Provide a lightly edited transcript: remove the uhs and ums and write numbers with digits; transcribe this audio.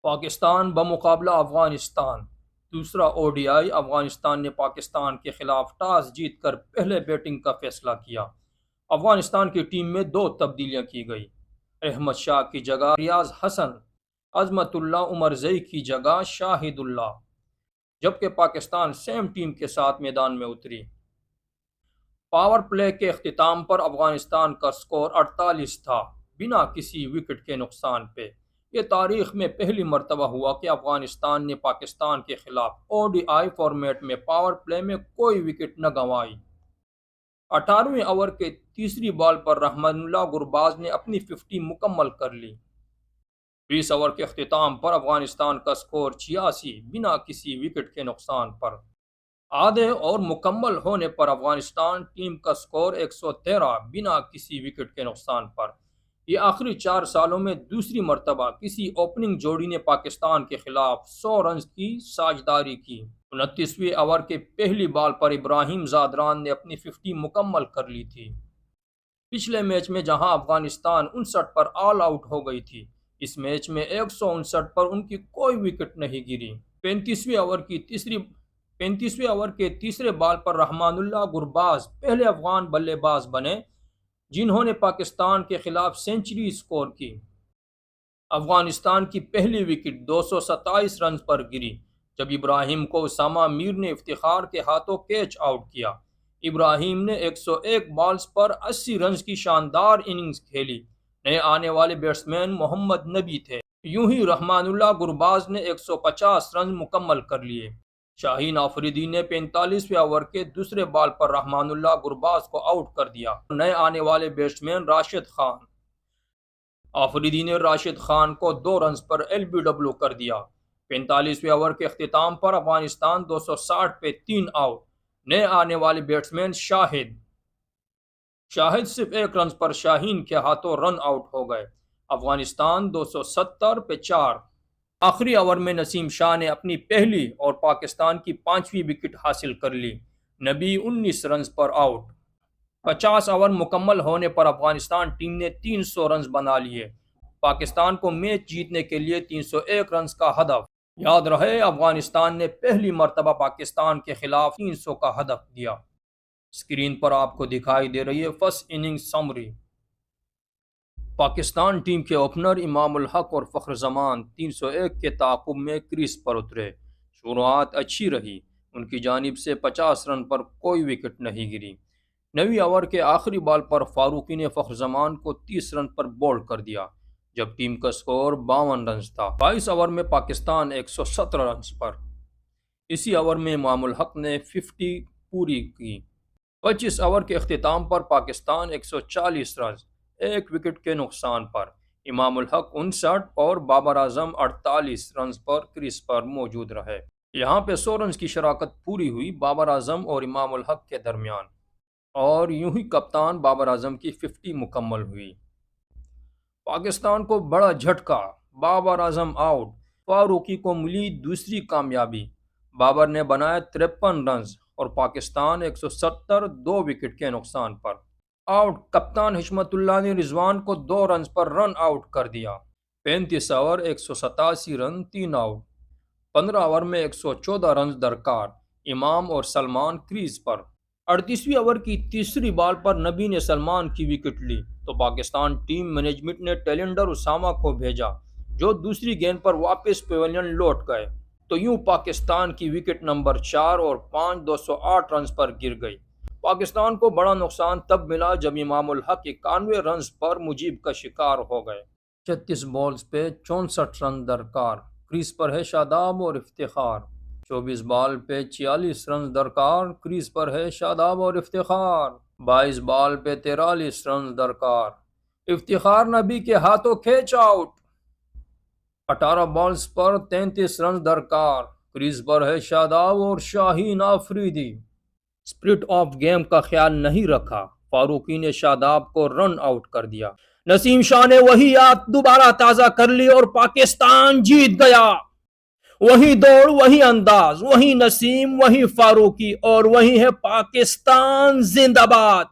پاکستان بمقابلہ افغانستان دوسرا O D I. Afghanistan نے پاکستان کے خلاف ٹاس جیت کر پہلے بیٹنگ کا فیصلہ کیا۔ افغانستان کی ٹیم میں دو تبدیلیاں کی گئی۔ احمد شاہ کی جگہ ریاض حسن، عظمت اللہ عمر زئی کی جگہ شاہد اللہ، جبکہ پاکستان سیم ٹیم کے ساتھ میدان میں اتری۔ پاور پلے کے اختتام پر افغانستان کا سکور 48 تھا، بنا کسی وکٹ کے نقصان پہ۔ یہ تاریخ میں پہلی مرتبہ ہوا کہ افغانستان نے پاکستان کے خلاف او ڈی آئی فارمیٹ میں پاور پلے میں کوئی وکٹ نہ گنوائی۔ 18ویں اوور کے تیسری بال پر رحمان اللہ گرباز نے اپنی 50 مکمل کر لی۔ 20 اوور کے اختتام پر افغانستان کا سکور 86 بنا کسی وکٹ کے نقصان پر۔ آدھے اور مکمل ہونے پر افغانستان ٹیم کا سکور 113 بنا کسی وکٹ کے نقصان پر۔ یہ آخری 4 سالوں میں دوسری مرتبہ کسی اوپننگ جوڑی نے پاکستان کے خلاف 100 رنز کی ساجھداری کی۔ 29ویں اوور کے پہلی بال پر ابراہیم زادران نے اپنی 50 مکمل کر لی تھی۔ پچھلے میچ میں جہاں افغانستان 59 پر آل آؤٹ ہو گئی تھی، اس میچ میں 159 پر ان کی کوئی وکٹ نہیں گری۔ 35ویں اوور کے تیسرے بال پر رحمان اللہ گرباز پہلے افغان بلے باز بنے جنہوں نے پاکستان کے خلاف سنچری سکور کی۔ افغانستان کی پہلی وکٹ 227 رنز پر گری جب ابراہیم کو اسامہ میر نے افتخار کے ہاتھوں کیچ آؤٹ کیا۔ ابراہیم نے 101 بالز پر 80 رنز کی شاندار اننگز کھیلی۔ نئے آنے والے بیٹسمین محمد نبی تھے۔ یوں ہی رحمان اللہ گرباز نے 150 رنز مکمل کر لیے۔ شاہین آفریدی نے 45ویں اوور کے دوسرے بال پر رحمان اللہ گرباز کو آؤٹ کر دیا۔ نئے آنے والے بیٹسمین راشد خان آفریدی نے راشد خان کو 2 رنز پر ایل بی ڈبلیو کر دیا۔ 45ویں اوور کے اختتام پر افغانستان 260 پہ 3 آؤٹ۔ نئے آنے والے بیٹسمین شاہد صرف 1 رنز پر شاہین کے ہاتھوں رن آؤٹ ہو گئے۔ افغانستان 270 پہ 4۔ آخری اوور میں نسیم شاہ نے اپنی پہلی اور پاکستان کی 5ویں وکٹ حاصل کر لی۔ نبی 19 رنز پر آؤٹ۔ 50 اوور مکمل ہونے پر افغانستان ٹیم نے 300 رنز بنا لیے۔ پاکستان کو میچ جیتنے کے لیے 301 رنز کا ہدف۔ یاد رہے افغانستان نے پہلی مرتبہ پاکستان کے خلاف 300 کا ہدف دیا۔ اسکرین پر آپ کو دکھائی دے رہی ہے first inning summary. Pakistan team کے اوپنر امام الحق اور فخر زمان 301 کے تعاقب میں کریز پر اترے۔ شروعات اچھی رہی، ان کی جانب سے 50 رن پر کوئی وکٹ نہیں گری۔ 9ویں اوور کے آخری بال پر فاروقی نے فخر زمان کو 30 رن پر بولڈ کر دیا جب ٹیم کا سکور 52 رنز تھا۔ 22 اوور میں پاکستان 117 رنز پر۔ اسی اوور میں امام الحق نے 50 پوری کی۔ 25 اوور کے اختتام پر پاکستان 140 رنز 1 وکٹ کے نقصان پر۔ امام الحق 59 اور بابر اعظم 48 رنز پر کریز پر موجود رہے۔ یہاں پہ 100 رنز کی شراکت پوری ہوئی بابر اعظم اور امام الحق کے درمیان، اور یوں ہی کپتان بابر اعظم کی 50 مکمل ہوئی۔ پاکستان کو بڑا جھٹکا، بابر اعظم آؤٹ، فاروقی کو ملی دوسری کامیابی۔ بابر نے بنائے 53 رنز اور پاکستان 170 2 وکٹ کے نقصان پر آؤٹ۔ کپتان حشمت اللہ نے رضوان کو 2 رنز پر رن آؤٹ کر دیا۔ 35 اوور 187 رن 3 آؤٹ۔ 15 اوور میں 114 رنز درکار۔ امام اور سلمان کریز پر۔ 38ویں اوور کی تیسری بال پر نبی نے سلمان کی وکٹ لی تو پاکستان ٹیم مینجمنٹ نے ٹیلنڈر اسامہ کو بھیجا جو دوسری گیند پر واپس پیویلین لوٹ گئے، تو یوں پاکستان کی وکٹ نمبر 4 اور 5 208 رنز پر گر گئی۔ پاکستان کو بڑا نقصان تب ملا جب امام الحق 91 رنز پر مجیب کا شکار ہو گئے۔ 36 بالز پہ 64 رن درکار۔ کریز پر ہے شاداب اور افتخار۔ 24 بال پہ 46 رنز درکار۔ کریز پر ہے شاداب اور افتخار۔ 22 بال پہ 43 رنز درکار۔ افتخار نبی کے ہاتھوں کیچ آؤٹ۔ 18 بالز پر 33 رنز درکار۔ کریز پر ہے شاداب اور شاہین آفریدی۔ اسپرٹ آف گیم کا خیال نہیں رکھا، فاروقی نے شاداب کو رن آؤٹ کر دیا۔ نسیم شاہ نے وہی یاد دوبارہ تازہ کر لی اور پاکستان جیت گیا۔ وہی دوڑ، وہی انداز، وہی نسیم، وہی فاروقی، اور وہی ہے پاکستان زندہ باد۔